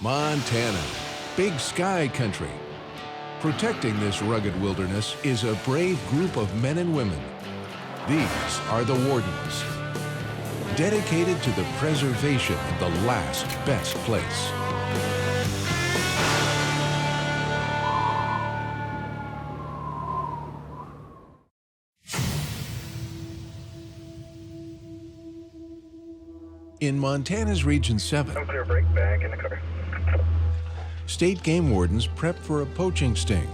Montana, big sky country. Protecting this rugged wilderness is a brave group of men and women. These are the Wardens, dedicated to the preservation of the last best place. In Montana's Region 7, state game wardens prep for a poaching sting.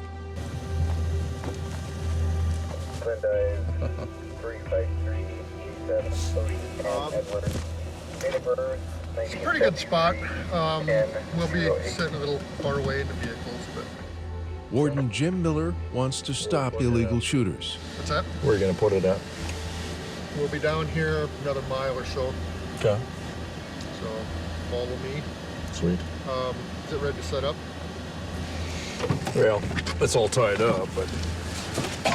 It's a pretty good spot. We'll be sitting a little far away in the vehicles, but... Warden Jim Miller wants to stop illegal shooters. What's that? Where are you going to put it at? We'll be down here another mile or so. Okay. So, follow me. Sweet. Is it ready to set up? Well, it's all tied up, but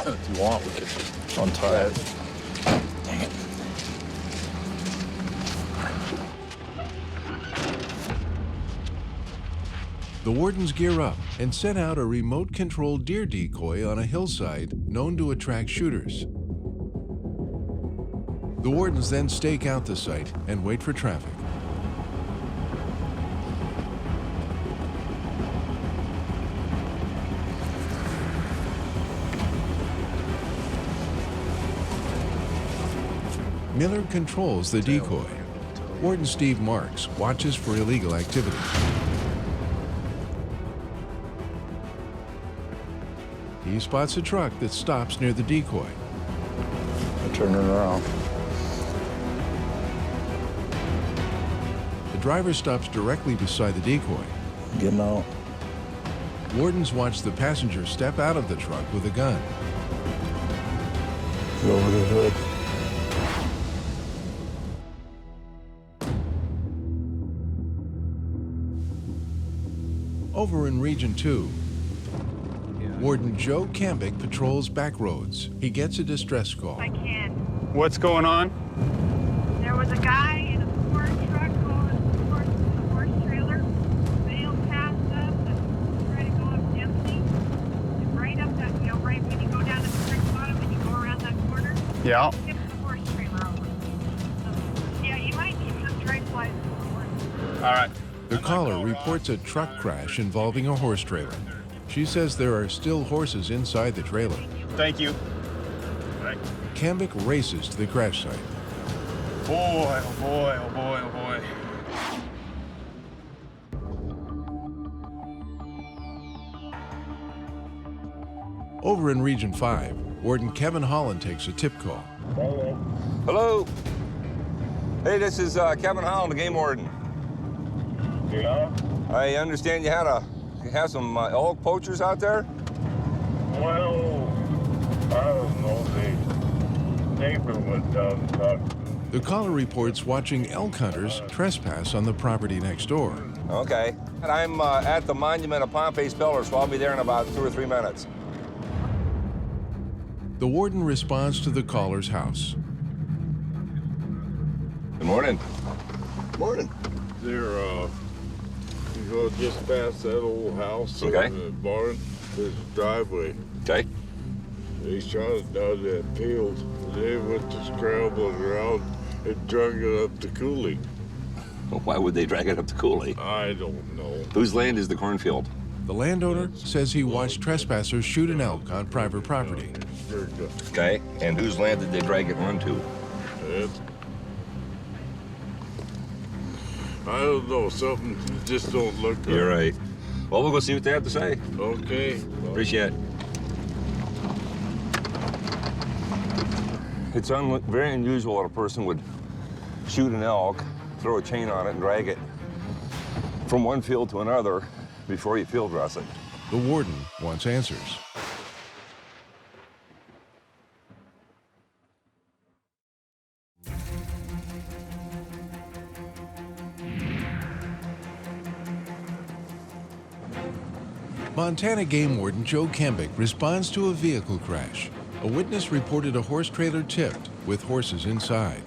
if you want, we can untie it. Dang it. The Wardens gear up and set out a remote-controlled deer decoy on a hillside known to attract shooters. The Wardens then stake out the site and wait for traffic. Miller controls the decoy. Warden Steve Marks watches for illegal activity. He spots a truck that stops near the decoy. I turn it around. The driver stops directly beside the decoy. Getting out. Wardens watch the passenger step out of the truck with a gun. Go over the hood. Over in Region 2, Warden Joe Cambick patrols back roads. He gets a distress call. I can. What's going on? There was a guy in a Ford truck going towards the horse trailer. Bailed past us and tried to go up empty. And right up that, right when you go down to the creek bottom and you go around that corner. Yeah. Tip the horse trailer over. So, yeah, you might need some trade flies forward. All right. The caller reports a truck crash involving a horse trailer. She says there are still horses inside the trailer. Thank you. Right. Cambick races to the crash site. Boy, oh boy, oh boy, oh boy. Over in Region 5, Warden Kevin Holland takes a tip call. Hello. Hey, this is Kevin Holland, the game warden. Yeah? I understand you have some elk poachers out there? Well, I don't know. The neighbor went down and talked. The caller reports watching elk hunters trespass on the property next door. Okay. I'm at the monument of Pompey's Pillar, so I'll be there in about 2 or 3 minutes. The warden responds to the caller's house. Good morning. Morning. There, you go just past that old house. Okay. And the barn, there's a driveway. Okay. They shot it down that field. They went to scrambling around and drug it up the coulee. Why would they drag it up the coulee? I don't know. Whose land is the cornfield? The landowner says he watched trespassers shoot an elk on private property. Okay. And whose land did they drag it onto? I don't know. Something just don't look good. You're right. Well, we'll go see what they have to say. Okay. Appreciate it. It's very unusual that a person would shoot an elk, throw a chain on it, and drag it from one field to another before you field dress it. The warden wants answers. Montana Game Warden Joe Cambick responds to a vehicle crash. A witness reported a horse trailer tipped with horses inside.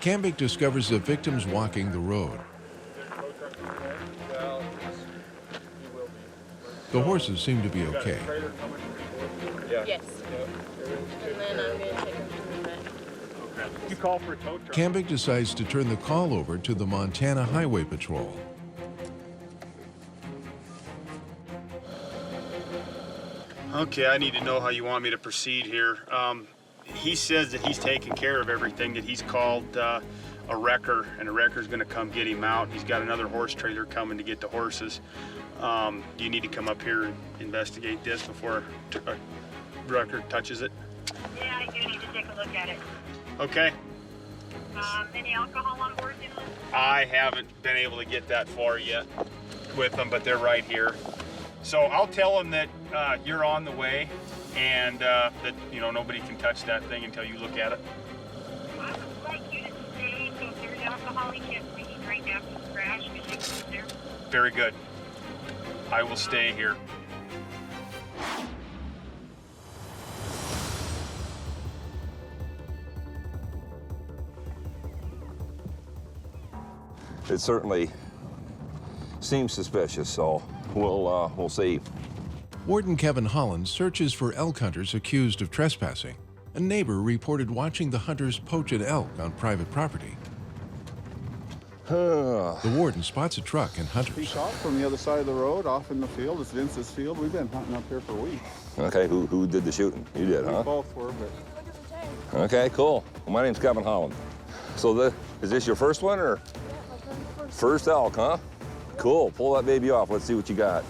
Kambick discovers the victims walking the road. The horses seem to be okay. Yes. And then I'm going to take him to the vet. You call for a tow truck. Kambick decides to turn the call over to the Montana Highway Patrol. Okay, I need to know how you want me to proceed here. He says that he's taking care of everything, that he's called a wrecker, and a wrecker's gonna come get him out. He's got another horse trailer coming to get the horses. Do you need to come up here and investigate this before a wrecker touches it? Yeah, I do need to take a look at it. Okay. Any alcohol on board, Jim? I haven't been able to get that far yet with them, but they're right here. So I'll tell them that you're on the way, and that nobody can touch that thing until you look at it. I would like you to stay, so if there's alcohol, he can't be right after the crash, because you can there. Very good. I will stay here. It certainly seems suspicious, so we'll see. Warden Kevin Holland searches for elk hunters accused of trespassing. A neighbor reported watching the hunters poach an elk on private property. The warden spots a truck and He hunters. shot from the other side of the road, off in the field. It's Vince's field. We've been hunting up here for weeks. Okay, who did the shooting? You did, We huh? both were, but Okay, cool. Well, my name's Kevin Holland. So is this your first one, or? First elk, huh? Cool, pull that baby off. Let's see what you got.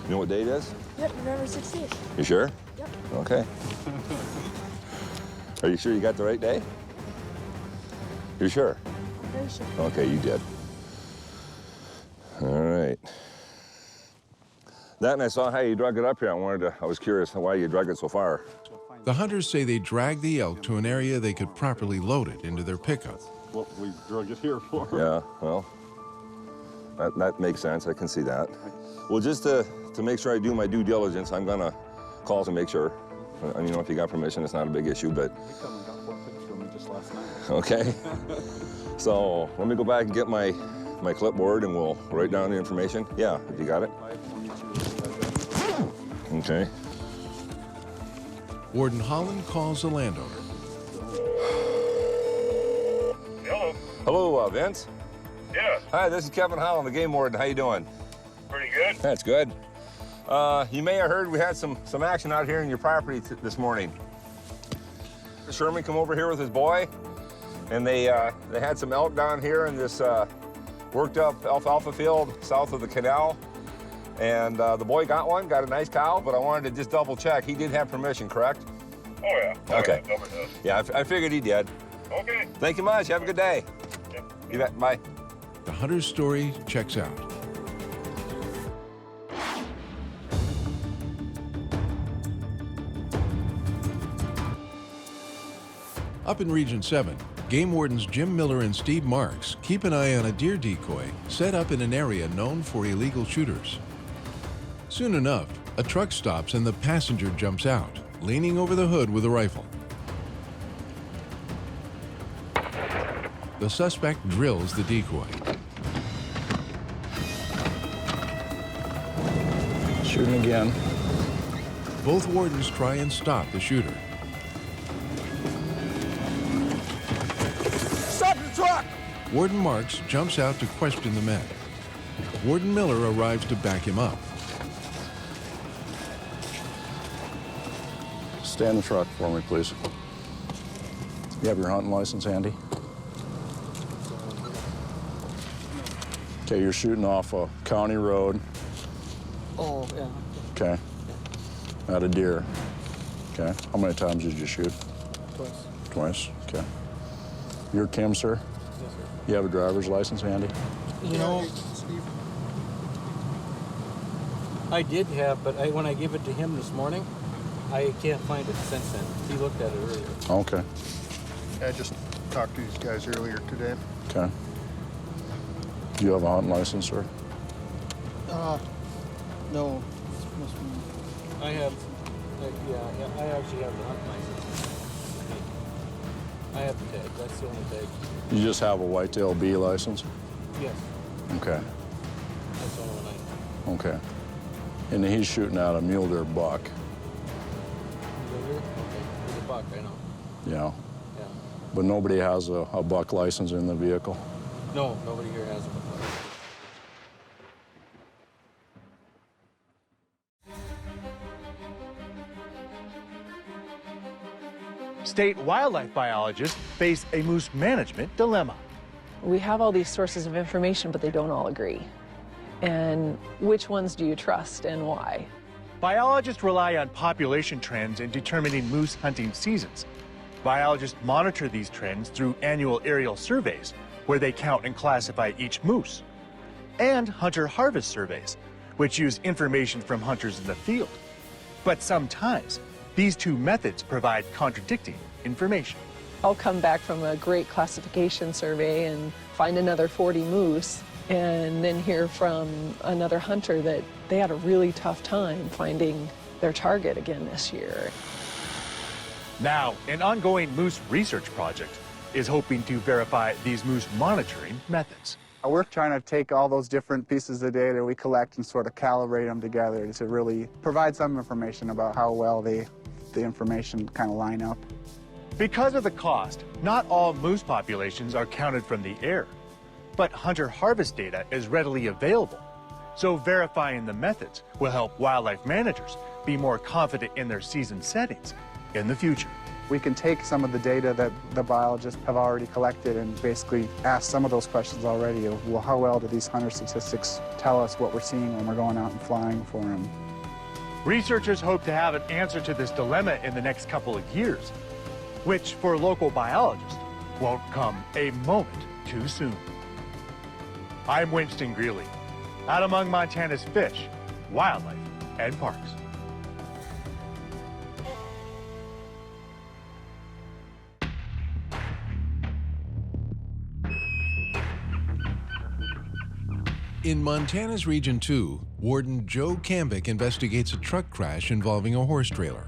You know what day it is? Yep, November 16th. You sure? Yep. Okay. Are you sure you got the right day? You're sure? Very sure. Okay, you did. All right. That, and I saw how you drug it up here. I was curious why you drug it so far. The hunters say they dragged the elk to an area they could properly load it into their pickup. what we drug it here for. Yeah, well, that makes sense. I can see that. Well, just to make sure I do my due diligence, I'm gonna call to make sure. If you got permission, it's not a big issue, but. They come and got 4 pictures from me just last night. Okay. So let me go back and get my clipboard and we'll write down the information. Yeah, you got it? Okay. Warden Holland calls the landowner. Hello. Hello, Vince. Yeah, Hi, this is Kevin Holland, the game warden. How you doing? pretty good. That's good. You may have heard we had some action out here in your property this morning. Sherman come over here with his boy, and they had some elk down here in this worked up alfalfa field south of the canal. And the boy got a nice cow, but I wanted to just double check. He did have permission, correct? Oh, yeah. Okay. Yeah, nobody does. Yeah, I figured he did. Okay. Thank you much. Have a good day. Yeah. You bet. Bye. The hunter's story checks out. Up in Region 7, game wardens Jim Miller and Steve Marks keep an eye on a deer decoy set up in an area known for illegal shooters. Soon enough, a truck stops and the passenger jumps out, leaning over the hood with a rifle. The suspect drills the decoy. Shooting again. Both wardens try and stop the shooter. Stop the truck! Warden Marks jumps out to question the men. Warden Miller arrives to back him up. Stay in the truck for me, please. You have your hunting license handy? Okay, you're shooting off a county road. Oh, yeah. Okay. At a deer. Okay. How many times did you shoot? Twice. Twice. Okay. You're Kim, sir? Yes, sir. You have a driver's license handy? You know, I did have, but when I gave it to him this morning, I can't find it since then. He looked at it earlier. Okay. I just talked to these guys earlier today. Okay. Do you have a hunting license, sir? No. I have, yeah, I actually have the hunt license. I have the tag. That's the only tag. You just have a whitetail B license? Yes, Okay, that's the only one I okay. And he's shooting at a mule deer buck. Mule deer? Okay, there's a buck, I know. Yeah. Yeah. But nobody has a buck license in the vehicle? No, nobody here has a buck. State wildlife biologists face a moose management dilemma. We have all these sources of information, but they don't all agree. And which ones do you trust and why? Biologists rely on population trends in determining moose hunting seasons. Biologists monitor these trends through annual aerial surveys, where they count and classify each moose, and hunter-harvest surveys, which use information from hunters in the field. But sometimes, these two methods provide contradicting information. I'll come back from a great classification survey and find another 40 moose, and then hear from another hunter that they had a really tough time finding their target again this year. Now, an ongoing moose research project is hoping to verify these moose monitoring methods. We're trying to take all those different pieces of data we collect and sort of calibrate them together to really provide some information about how well the information kind of line up. Because of the cost, not all moose populations are counted from the air, but hunter-harvest data is readily available. So verifying the methods will help wildlife managers be more confident in their season settings in the future. We can take some of the data that the biologists have already collected and basically ask some of those questions already of, well, how well do these hunter statistics tell us what we're seeing when we're going out and flying for them? Researchers hope to have an answer to this dilemma in the next couple of years, which for local biologists won't come a moment too soon. I'm Winston Greeley, out among Montana's fish, wildlife, and parks. In Montana's Region 2, Warden Joe Cambick investigates a truck crash involving a horse trailer.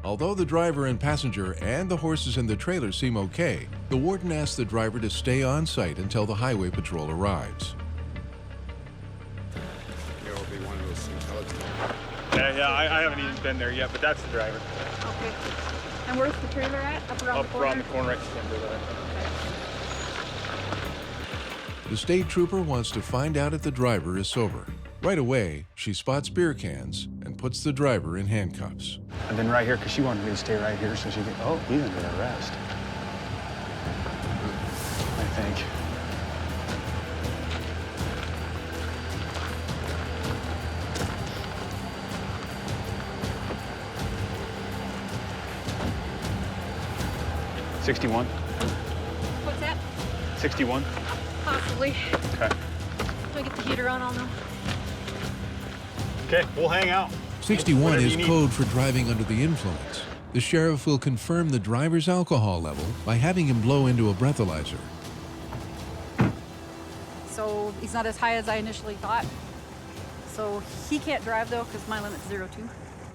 Although the driver and passenger and the horses in the trailer seem okay, the warden asks the driver to stay on site until the highway patrol arrives. There will be one of those things. Yeah, I haven't even been there yet, but that's the driver. Okay. And where's the trailer at? Up around the corner? Around the corner, right there. The state trooper wants to find out if the driver is sober. Right away, she spots beer cans and puts the driver in handcuffs. And then right here, because she wanted me to stay right here so she could, oh, he's under arrest. I think. $61. What's that? 61. Possibly. Okay. If I get the heater on, I'll know. Okay, we'll hang out. 61 Whatever is you need. code for driving under the influence. The sheriff will confirm the driver's alcohol level by having him blow into a breathalyzer. So he's not as high as I initially thought. So he can't drive though, because my limit's 0.2.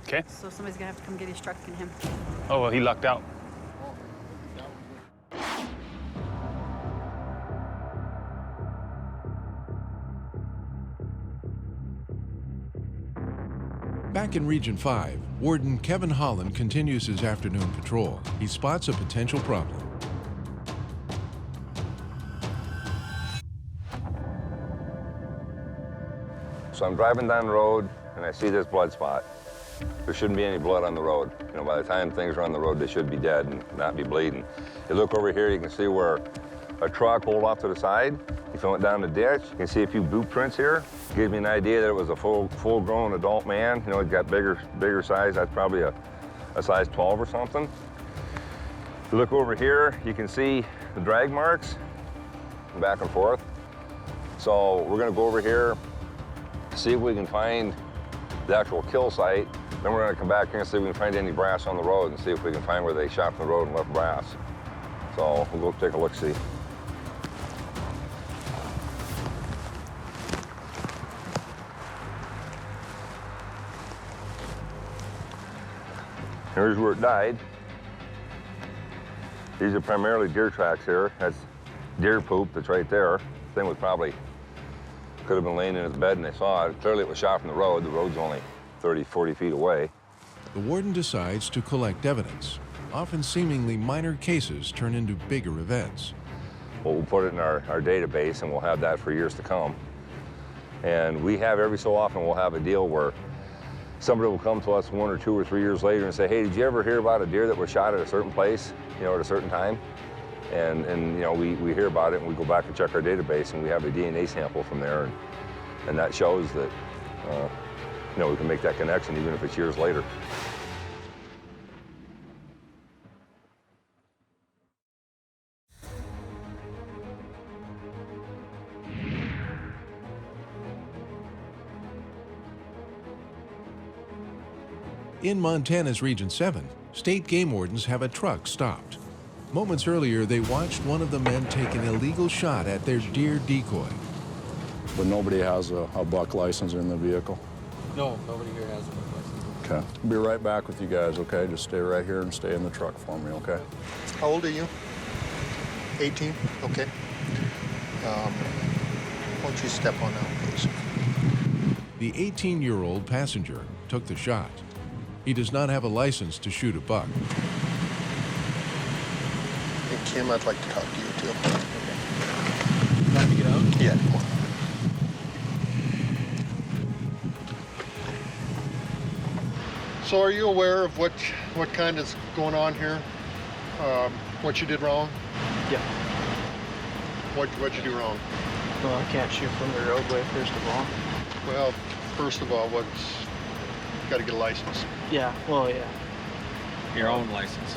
Okay. So somebody's gonna have to come get his truck and him. Oh, well, he lucked out. Back in Region 5, Warden Kevin Holland continues his afternoon patrol. He spots a potential problem. So I'm driving down the road and I see this blood spot. There shouldn't be any blood on the road. You know, by the time things are on the road, they should be dead and not be bleeding. You look over here, you can see where a truck pulled off to the side. If I went down the ditch, you can see a few boot prints here. Gives me an idea that it was a full-grown adult man. You know, he's got bigger size. That's probably a size 12 or something. You look over here, you can see the drag marks back and forth. So we're gonna go over here, see if we can find the actual kill site. Then we're gonna come back here and see if we can find any brass on the road and see if we can find where they shot from the road and left brass. So we'll go take a look-see. Here's where it died. These are primarily deer tracks here. That's deer poop that's right there. Thing was probably, could have been laying in his bed and they saw it. Clearly it was shot from the road. The road's only 30, 40 feet away. The warden decides to collect evidence. Often seemingly minor cases turn into bigger events. Well, we'll put it in our database and we'll have that for years to come. And we have every so often, we'll have a deal where somebody will come to us 1 or 2 or 3 years later and say, hey, did you ever hear about a deer that was shot at a certain place, you know, at a certain time? And you know, we hear about it and we go back and check our database and we have a DNA sample from there. And that shows that, you know, we can make that connection even if it's years later. In Montana's Region 7, state game wardens have a truck stopped. Moments earlier, they watched one of the men take an illegal shot at their deer decoy. But nobody has a buck license in the vehicle? No, nobody here has a buck license. Okay. I'll be right back with you guys, okay? Just stay right here and stay in the truck for me, okay? How old are you? 18? Okay. Why don't you step on out, please? The 18-year-old passenger took the shot. He does not have a license to shoot a buck. Hey, Kim, I'd like to talk to you, too. Time to get out? Yeah, come on. So are you aware of what kind is going on here? What you did wrong? Yeah. What'd you do wrong? Well, I can't shoot from the roadway, first of all. Well, first of all, got to get a license. Yeah, well, yeah. Your own license.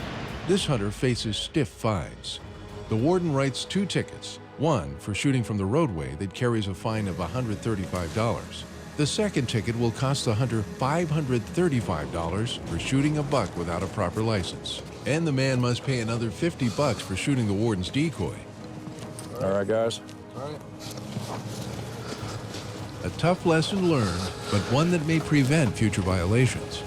This hunter faces stiff fines. The warden writes 2 tickets, one for shooting from the roadway that carries a fine of $135. The second ticket will cost the hunter $535 for shooting a buck without a proper license. And the man must pay another $50 for shooting the warden's decoy. All right, guys? All right. A tough lesson learned, but one that may prevent future violations.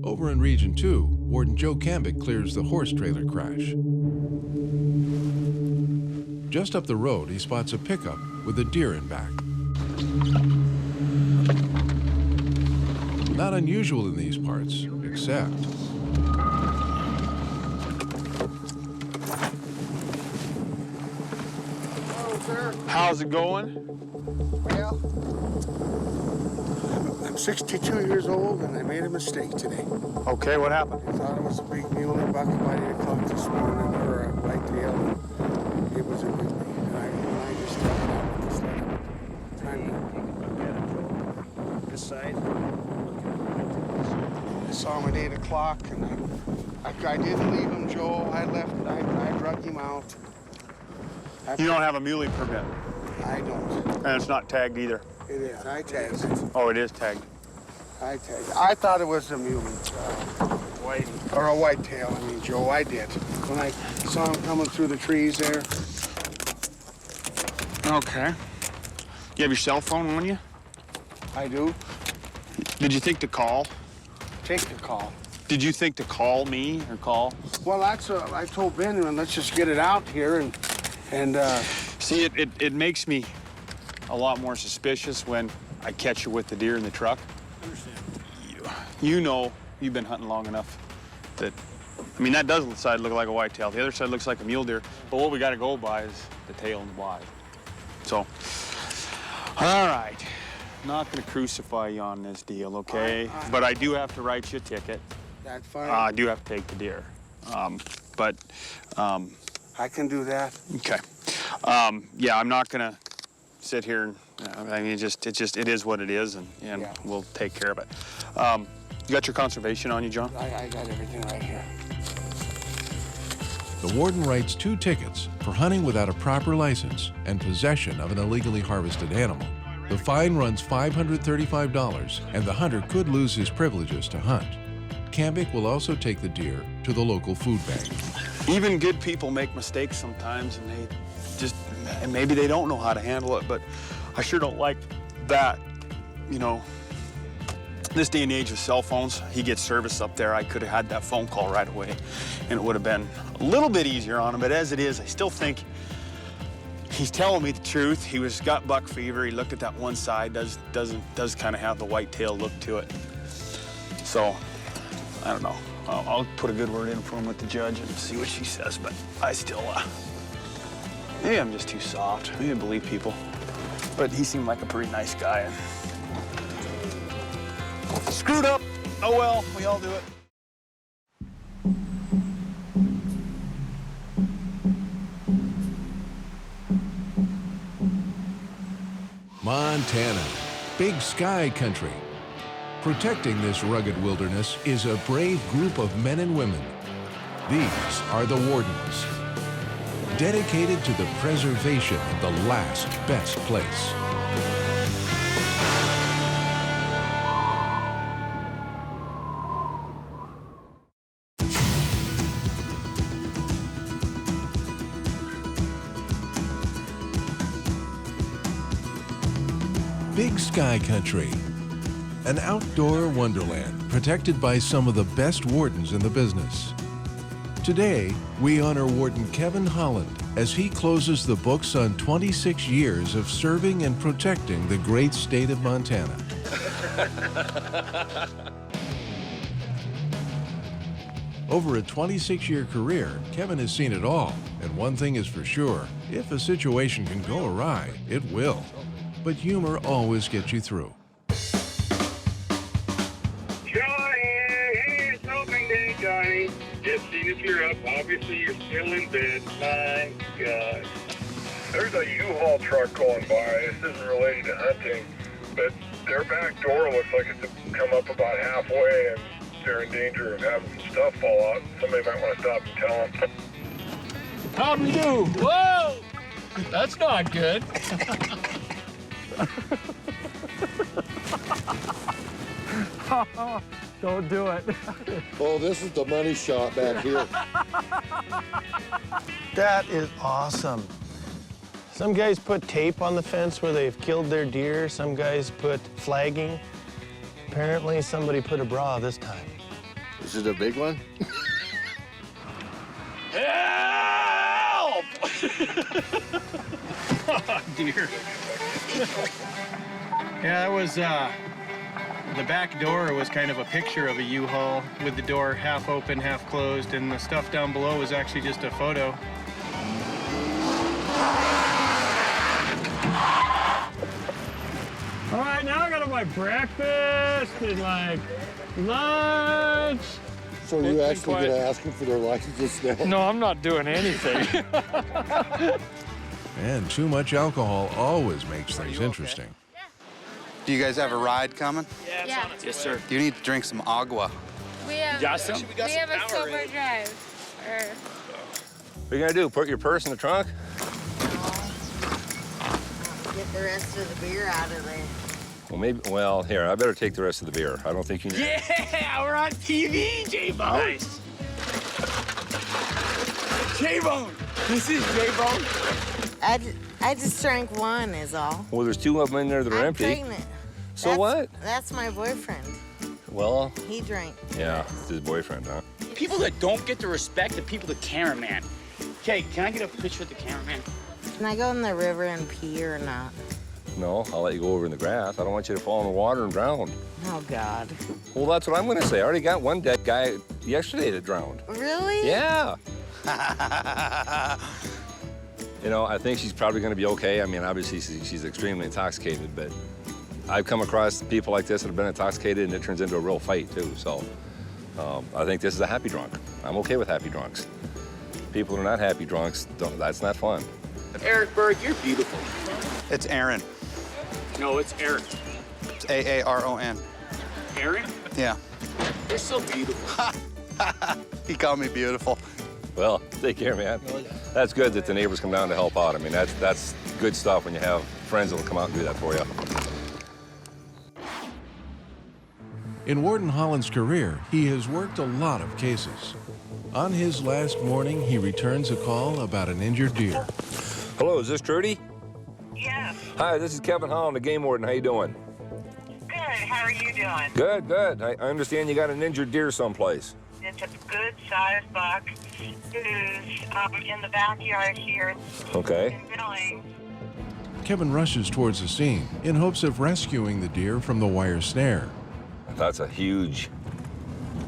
Over in Region 2, Warden Joe Cambick clears the horse trailer crash. Just up the road, he spots a pickup with a deer in back. Not unusual in these parts, except... How's it going? Well, I'm 62 years old and I made a mistake today. Okay, what happened? I thought it was a big muley buck by 8 o'clock this morning, or a whitetail. It was a grizzly, and I just stepped out with the sled. Trying to this side. I saw him at 8 o'clock, and I didn't leave him, Joe. I drugged him out. You don't have a muley permit? I don't. And it's not tagged either? It is. I tagged it. Oh, it is tagged. I tagged it. I thought it was a muley. Whitey. Or a whitetail, I mean, Joe, I did. When I saw him coming through the trees there. Okay. You have your cell phone on you? I do. Did you think to call? Take the call. Did you think to call me or call? Well, that's I told Benjamin, let's just get it out here and See, it makes me a lot more suspicious when I catch you with the deer in the truck. I understand. You know, you've been hunting long enough that, I mean, that does side look like a whitetail. The other side looks like a mule deer. But what we got to go by is the tail and the wide. So, all right. Not going to crucify you on this deal, okay? But I do have to write you a ticket. That's fine. I do have to take the deer. I can do that. Okay. Yeah, I'm not gonna sit here and, I mean, it is what it is, and yeah. We'll take care of it. You got your conservation on you, John? I got everything right here. The warden writes 2 tickets for hunting without a proper license and possession of an illegally harvested animal. The fine runs $535, and the hunter could lose his privileges to hunt. Cambick will also take the deer to the local food bank. Even good people make mistakes sometimes, and they just, and maybe they don't know how to handle it, but I sure don't like that, you know. This day and age with cell phones, he gets service up there. I could have had that phone call right away, and it would have been a little bit easier on him, but as it is, I still think he's telling me the truth. He got buck fever. He looked at that one side, does kind of have the white tail look to it. So, I don't know. I'll put a good word in for him with the judge and see what she says, but I still, maybe I'm just too soft. Maybe I believe people. But he seemed like a pretty nice guy. Screwed up. Oh well, we all do it. Montana, big sky country. Protecting this rugged wilderness is a brave group of men and women. These are the Wardens, dedicated to the preservation of the last best place. Big Sky Country, an outdoor wonderland protected by some of the best wardens in the business. Today, we honor Warden Kevin Holland as he closes the books on 26 years of serving and protecting the great state of Montana. Over a 26-year career, Kevin has seen it all, and one thing is for sure, if a situation can go awry, it will. But humor always gets you through. Johnny, hey, it's opening day, Johnny. Just seeing if you're up. Obviously, you're still in bed. My God. There's a U-Haul truck going by. This isn't related to hunting, but their back door looks like it's come up about halfway, and they're in danger of having some stuff fall out. Somebody might want to stop and tell them. How'd we do? Whoa! That's not good. Don't do it. Oh, this is the money shot back here. That is awesome. Some guys put tape on the fence where they've killed their deer. Some guys put flagging. Apparently, somebody put a bra this time. Is it a big one? Help! Oh, dear. Yeah, that was, the back door was kind of a picture of a U-Haul with the door half open, half closed, and the stuff down below was actually just a photo. All right, now I got my breakfast and like lunch. So are you actually going to ask them for their licenses now? No, I'm not doing anything. And too much alcohol always makes things interesting. Do you guys have a ride coming? Yeah. Yes, sir. You need to drink some agua. We have, got some? we have a sober drive. What are you gonna do? Put your purse in the trunk? Get the rest of the beer out of there. Well, maybe. Well, here, I better take the rest of the beer. I don't think you need. Yeah, we're on TV, J-Bone. Nice. J-Bone. This is J-Bone. I just drank one is all. Well, there's two of them in there that are I'm empty. pregnant. So what? That's my boyfriend. Well. He drank. Yeah, it's his boyfriend, huh? People that don't get the respect of people, the cameraman. Okay, can I get a picture with the cameraman? Can I go in the river and pee or not? No, I'll let you go over in the grass. I don't want you to fall in the water and drown. Oh, God. Well, that's what I'm gonna say. I already got one dead guy yesterday that drowned. Really? Yeah. You know, I think she's probably gonna be okay. I mean, obviously she's extremely intoxicated, but I've come across people like this that have been intoxicated and it turns into a real fight too. So I think this is a happy drunk. I'm okay with happy drunks. People who are not happy drunks, that's not fun. Eric Berg, you're beautiful. It's Aaron. No, it's Eric. It's A-A-R-O-N. Aaron? Yeah. You're so beautiful. He called me beautiful. Well, take care, man. That's good that the neighbors come down to help out. I mean, that's good stuff when you have friends that will come out and do that for you. In Warden Holland's career, he has worked a lot of cases. On his last morning, he returns a call about an injured deer. Hello, is this Trudy? Yes. Hi, this is Kevin Holland, the game warden. How you doing? Good. How are you doing? Good, good. I understand you got an injured deer someplace. It's a good-sized buck who's in the backyard here. Okay. In Billings. Kevin rushes towards the scene in hopes of rescuing the deer from the wire snare. That's a huge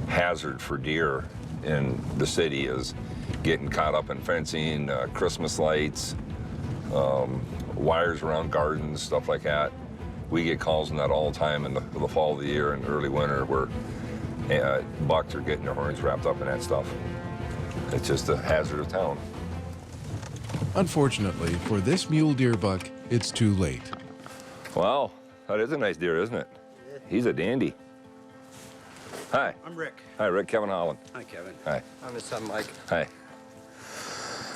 hazard for deer in the city, is getting caught up in fencing, Christmas lights, wires around gardens, stuff like that. We get calls on that all the time in the fall of the year and early winter where bucks are getting their horns wrapped up in that stuff. It's just a hazard of town. Unfortunately, for this mule deer buck, it's too late. Wow, that is a nice deer, isn't it? He's a dandy. Hi. I'm Rick. Hi, Rick. Kevin Holland. Hi, Kevin. Hi. I'm his son, Mike. Hi.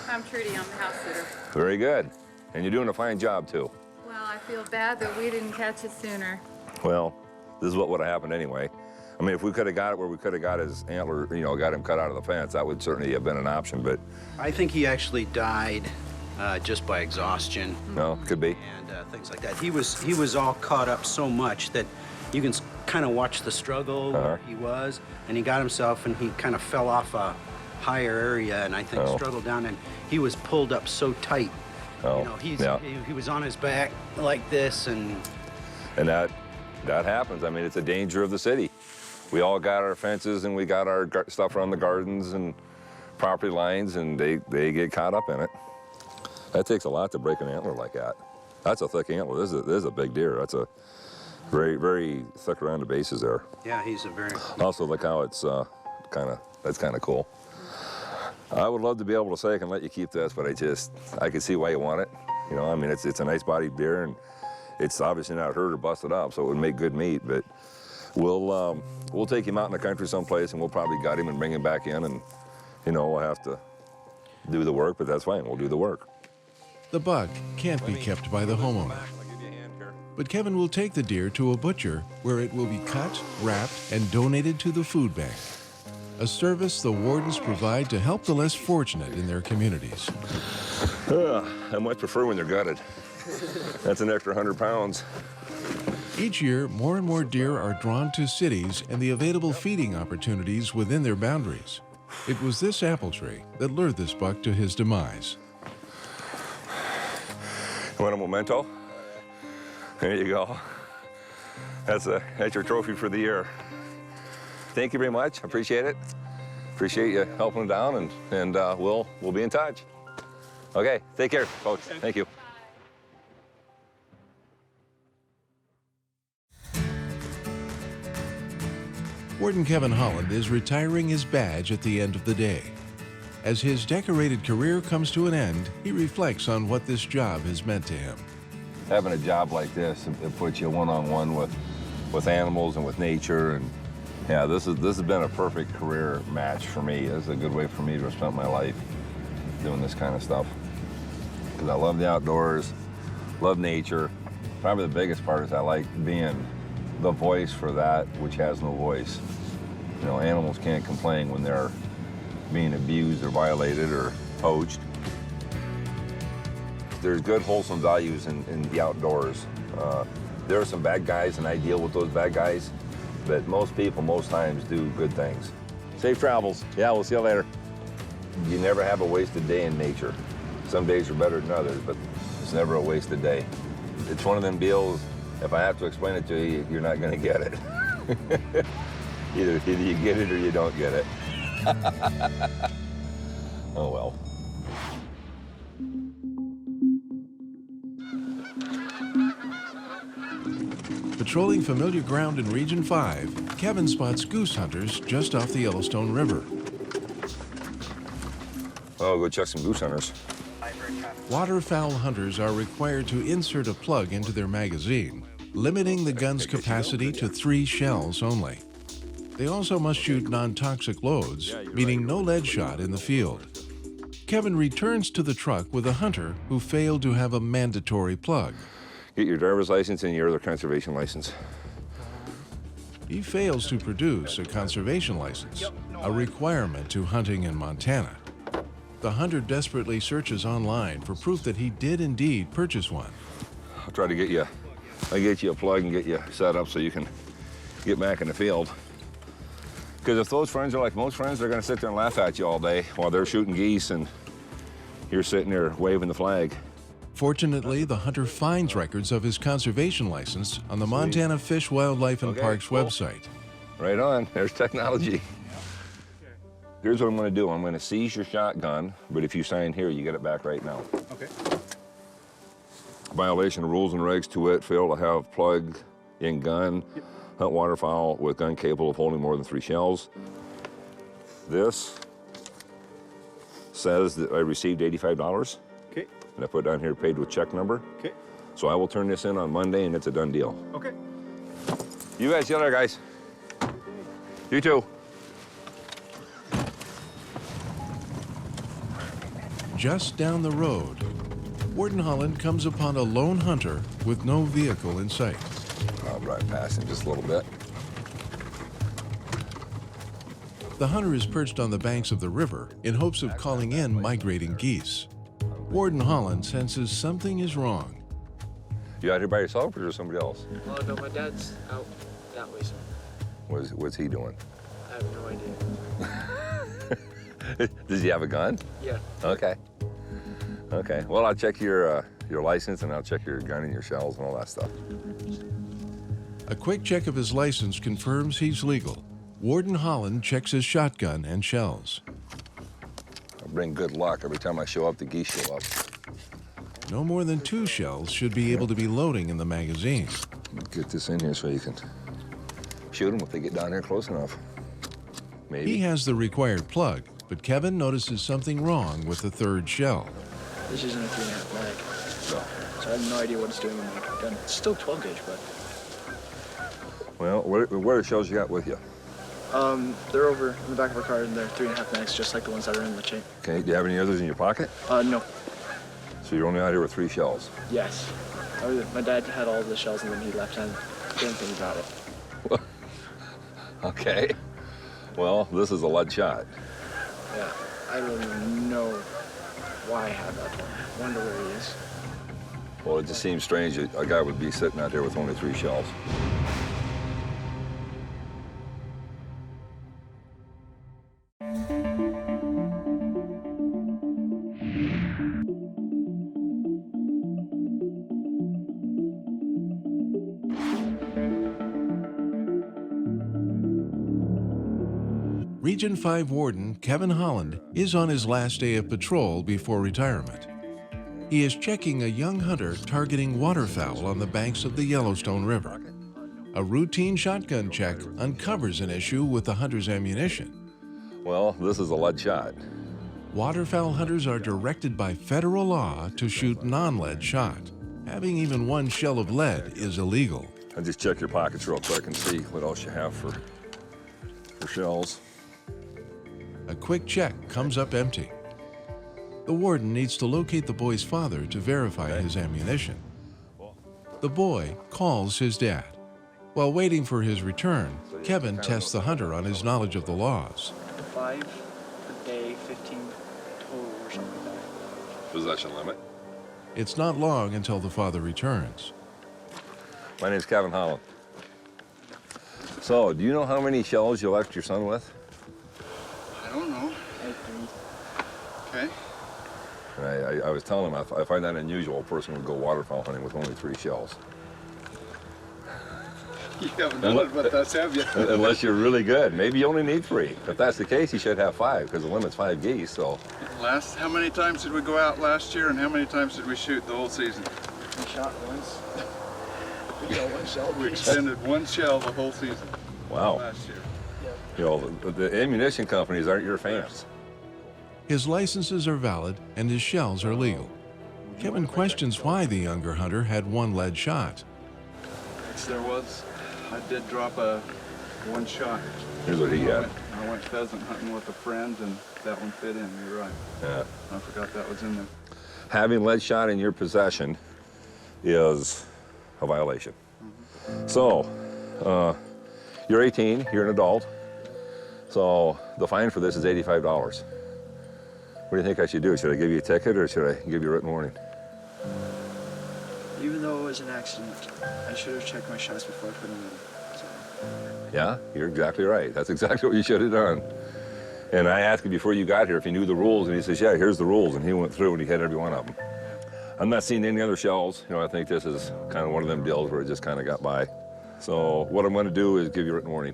I'm Trudy. I'm the house sitter. Very good. And you're doing a fine job, too. Well, I feel bad that we didn't catch it sooner. Well, this is what would have happened anyway. I mean, if we could have got it where we could have got his antler, you know, got him cut out of the fence, that would certainly have been an option, but... I think he actually died just by exhaustion. No, could be. And things like that. He was all caught up so much that you can kind of watch the struggle where he was, and he got himself and he kind of fell off a higher area and I think struggled down, and he was pulled up so tight. You know, he was on his back like this, and that happens. I mean, it's a danger of the city. We all got our fences and we got our stuff around the gardens and property lines, and they get caught up in it. That takes a lot to break an antler like that. That's a thick antler. This is a big deer. That's a very, very thick around the bases there. yeah, he's a very... Also, look how it's that's kind of cool. I would love to be able to say I can let you keep this, but I can see why you want it. You know, I mean, it's a nice bodied deer, and it's obviously not hurt or busted up, so it would make good meat. But we'll take him out in the country someplace, and we'll probably gut him and bring him back in, and you know, we'll have to do the work, but that's fine. We'll do the work. The buck can't be kept by the homeowner. But Kevin will take the deer to a butcher where it will be cut, wrapped, and donated to the food bank, a service the Wardens provide to help the less fortunate in their communities. I much prefer when they're gutted. That's an extra 100 pounds. Each year, more and more deer are drawn to cities and the available feeding opportunities within their boundaries. It was this apple tree that lured this buck to his demise. You want a memento? There you go. That's your trophy for the year. Thank you very much. Appreciate it. Appreciate you helping down, and we'll be in touch. Okay, take care, folks. Thank you. Warden Kevin Holland is retiring his badge at the end of the day. As his decorated career comes to an end, he reflects on what this job has meant to him. Having a job like this, it puts you one-on-one with animals and with nature, and yeah, this has been a perfect career match for me. This is a good way for me to have spent my life doing this kind of stuff. Because I love the outdoors, love nature. Probably the biggest part is I like being the voice for that which has no voice. You know, animals can't complain when they're being abused or violated or poached. There's good, wholesome values in the outdoors. There are some bad guys, and I deal with those bad guys, but most people, most times, do good things. Safe travels. Yeah, we'll see you later. You never have a wasted day in nature. Some days are better than others, but it's never a wasted day. It's one of them deals, if I have to explain it to you, you're not going to get it. Either you get it or you don't get it. Oh, well. Patrolling familiar ground in Region 5, Kevin spots goose hunters just off the Yellowstone River. Oh, go check some goose hunters. Waterfowl hunters are required to insert a plug into their magazine, limiting the gun's capacity to 3 shells only. They also must shoot non-toxic loads, meaning no lead shot in the field. Kevin returns to the truck with a hunter who failed to have a mandatory plug. Get your driver's license and your other conservation license. He fails to produce a conservation license, a requirement to hunting in Montana. The hunter desperately searches online for proof that he did indeed purchase one. I'll try to get you, a plug and get you set up so you can get back in the field. Because if those friends are like most friends, they're gonna sit there and laugh at you all day while they're shooting geese and you're sitting there waving the flag. Fortunately, the hunter finds records of his conservation license on the Montana Fish, Wildlife, and Parks website. Right on, there's technology. Here's what I'm gonna do. I'm gonna seize your shotgun, but if you sign here, you get it back right now. Okay. Violation of rules and regs to it, fail to have plug in gun, hunt waterfowl with gun capable of holding more than 3 shells. This says that I received $85. Okay. And I put down here paid with check number. Okay. So I will turn this in on Monday and it's a done deal. Okay. You guys, see you later, guys. You too. Just down the road, Warden Holland comes upon a lone hunter with no vehicle in sight. I'll drive past him just a little bit. The hunter is perched on the banks of the river in hopes of calling in migrating geese. Warden Holland senses something is wrong. You out here by yourself or is there somebody else? Oh, no, my dad's out that way, sir. What's he doing? I have no idea. Does he have a gun? Yeah. Okay. Okay. Well, I'll check your license and I'll check your gun and your shells and all that stuff. A quick check of his license confirms he's legal. Warden Holland checks his shotgun and shells. I bring good luck every time I show up, the geese show up. No more than 2 shells should be able to be loading in the magazine. Get this in here so you can shoot them if they get down here close enough. Maybe. He has the required plug, but Kevin notices something wrong with the 3rd shell. This isn't a 3.5 mag. So I have no idea what it's doing in my gun. It's still 12 gauge, but. Well, what are the shells you got with you? They're over in the back of our car and they're 3.5 mags, just like the ones that are in the chain. Okay, do you have any others in your pocket? No. So you're only out here with 3 shells? Yes. My dad had all the shells and then he left and didn't think about it. Okay. Well, this is a lead shot. Yeah, I don't even know why I have that one. Wonder where he is. Well, it just seems strange that a guy would be sitting out there with only 3 shells. Region 5 Warden Kevin Holland is on his last day of patrol before retirement. He is checking a young hunter targeting waterfowl on the banks of the Yellowstone River. A routine shotgun check uncovers an issue with the hunter's ammunition. Well, this is a lead shot. Waterfowl hunters are directed by federal law to shoot non-lead shot. Having even 1 shell of lead is illegal. I'll just check your pockets real quick and see what else you have for shells. A quick check comes up empty. The warden needs to locate the boy's father to verify his ammunition. The boy calls his dad. While waiting for his return, Kevin tests the hunter on his knowledge of the laws. 5 per day, 15 total or something like that. Possession limit. It's not long until the father returns. My name's Kevin Holland. So, do you know how many shells you left your son with? I don't know. Okay. And I was telling him I find that unusual. A person would go waterfowl hunting with only 3 shells. You haven't done it, but that's have you. Unless you're really good. Maybe you only need 3. If that's the case, you should have 5 because the limit's 5 geese, so. How many times did we go out last year and how many times did we shoot the whole season? We shot once. We got 1 shell. We extended 1 shell the whole season. Wow. Last year. You know, the ammunition companies aren't your fans. His licenses are valid and his shells are legal. Kevin questions why the younger hunter had 1 lead shot. There was. I did drop 1 shot. Here's what he had. I went pheasant hunting with a friend and that one fit in, you're right. Yeah. I forgot that was in there. Having lead shot in your possession is a violation. So, you're 18, you're an adult. So the fine for this is $85. What do you think I should do? Should I give you a ticket or should I give you a written warning? Even though it was an accident, I should have checked my shots before putting them in. So. Yeah, you're exactly right. That's exactly what you should have done. And I asked him before you got here if he knew the rules, and he says, yeah, here's the rules. And he went through and he hit every one of them. I'm not seeing any other shells. You know, I think this is kind of one of them deals where it just kind of got by. So what I'm going to do is give you a written warning.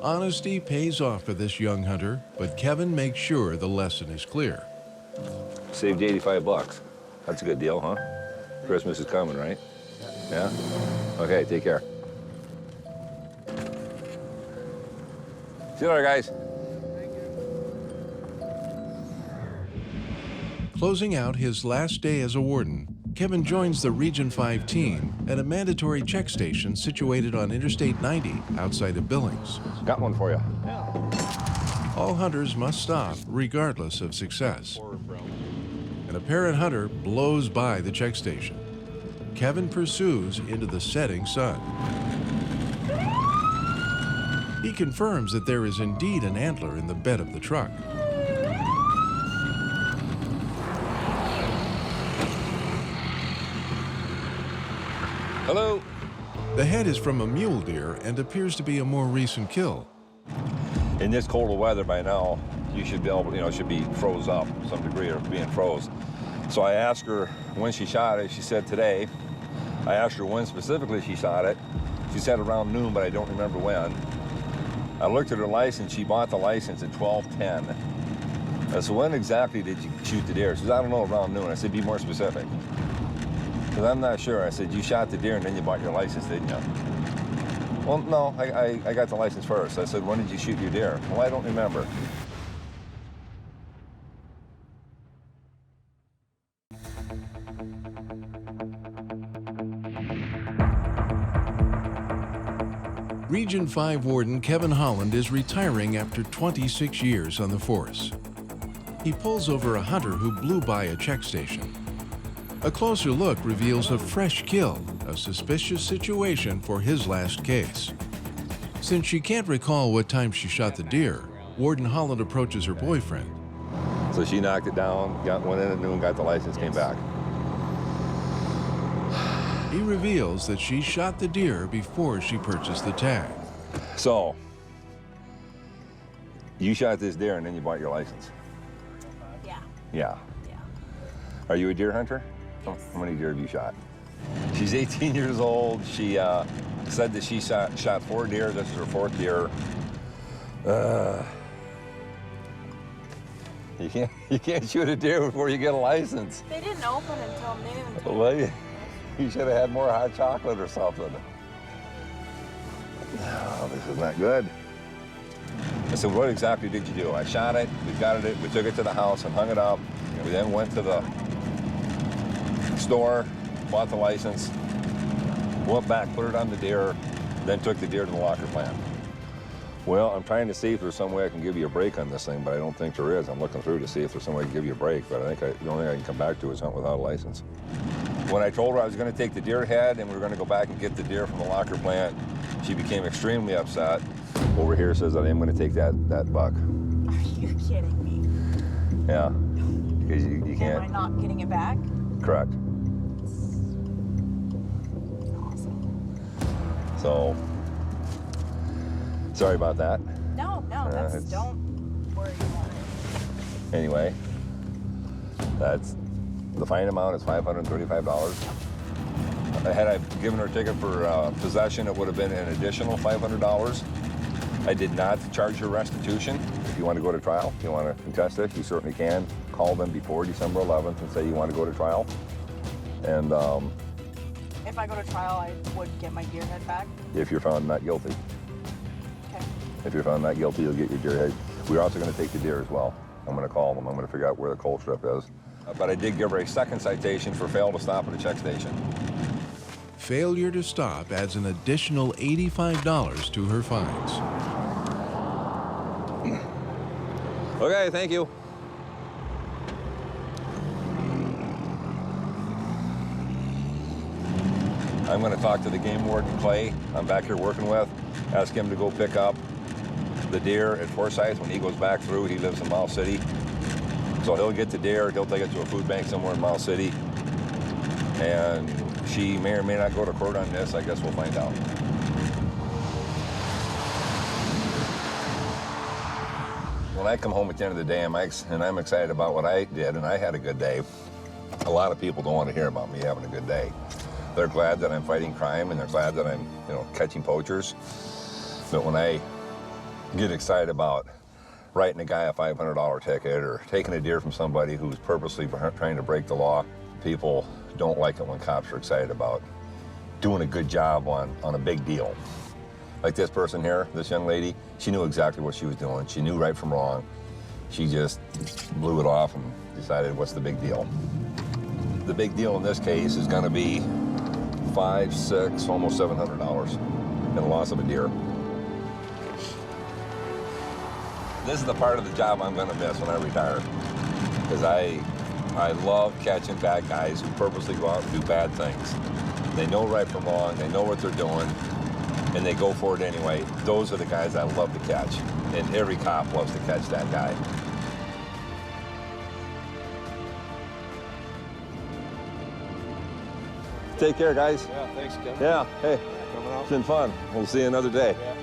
Honesty pays off for this young hunter, but Kevin makes sure the lesson is clear. Saved you 85 bucks. That's a good deal, huh? Christmas is coming, right? Yeah? Okay, take care. See you later, guys. Closing out his last day as a warden, Kevin joins the Region 5 team at a mandatory check station situated on Interstate 90 outside of Billings. Got one for you. All hunters must stop regardless of success. An apparent hunter blows by the check station. Kevin pursues into the setting sun. He confirms that there is indeed an antler in the bed of the truck. Hello. The head is from a mule deer and appears to be a more recent kill. In this colder weather by now, you should be able to, it should be froze up to some degree or being froze. So I asked her when she shot it. She said today. I asked her when specifically she shot it. She said around noon, but I don't remember when. I looked at her license. She bought the license at 12:10. I said, when exactly did you shoot the deer? She says, I don't know, around noon. I said, be more specific. Because I'm not sure. I said, you shot the deer and then you bought your license, didn't you? Well, no, I got the license first. I said, when did you shoot your deer? Well, I don't remember. Region 5 Warden Kevin Holland is retiring after 26 years on the force. He pulls over a hunter who blew by a check station. A closer look reveals a fresh kill, a suspicious situation for his last case. Since she can't recall what time she shot the deer, Warden Holland approaches her boyfriend. So she knocked it down, went in at noon, got the license, came back. He reveals that she shot the deer before she purchased the tag. So, you shot this deer and then you bought your license? Yeah. Yeah. Are you a deer hunter? Yes. How many deer have you shot? She's 18 years old. She said that she shot 4 deer. This is her 4th deer. You can't shoot a deer before you get a license. They didn't open until noon. Well, you should have had more hot chocolate or something. No, this is not good. I said, what exactly did you do? I shot it, we got it, we took it to the house and hung it up. We then went to the store, bought the license, went back, put it on the deer, then took the deer to the locker plant. Well, I'm trying to see if there's some way I can give you a break on this thing, but I don't think there is. I'm looking through to see if there's some way I can give you a break, but I think the only thing I can come back to is hunt without a license. When I told her I was going to take the deer head and we were going to go back and get the deer from the locker plant, she became extremely upset. Over here says that I am going to take that buck. Are you kidding me? Yeah, because you can't. Am I not getting it back? Correct. Awesome. So, sorry about that. No, don't worry about it. Anyway, the fine amount is $535. Had I given her a ticket for possession, it would have been an additional $500. I did not charge her restitution. If you want to go to trial, if you want to contest it, you certainly can. Call them before December 11th and say you want to go to trial. And if I go to trial, I would get my deer head back? If you're found not guilty. Okay. If you're found not guilty, you'll get your deer head. We're also going to take the deer as well. I'm going to call them. I'm going to figure out where the coal strip is. But I did give her a second citation for fail to stop at a check station. Failure to stop adds an additional $85 to her fines. Okay, thank you. I'm going to talk to the game warden, Clay, I'm back here working with, ask him to go pick up the deer at Forsyth when he goes back through. He lives in Miles City. So he'll get the deer, he'll take it to a food bank somewhere in Miles City, and she may or may not go to court on this. I guess we'll find out. When I come home at the end of the day, I'm excited about what I did, and I had a good day. A lot of people don't want to hear about me having a good day. They're glad that I'm fighting crime, and they're glad that I'm, catching poachers. But when I get excited about writing a guy a $500 ticket or taking a deer from somebody who's purposely trying to break the law, people don't like it when cops are excited about doing a good job on a big deal. Like this person here, this young lady, she knew exactly what she was doing. She knew right from wrong. She just blew it off and decided, what's the big deal? The big deal in this case is gonna be $500, $600, almost $700 in the loss of a deer. This is the part of the job I'm gonna miss when I retire, because I love catching bad guys who purposely go out and do bad things. They know right from wrong, they know what they're doing, and they go for it anyway. Those are the guys I love to catch, and every cop loves to catch that guy. Take care, guys. Yeah, thanks, Kevin. Yeah, hey, Coming out. it's been fun. We'll see you another day. Yeah.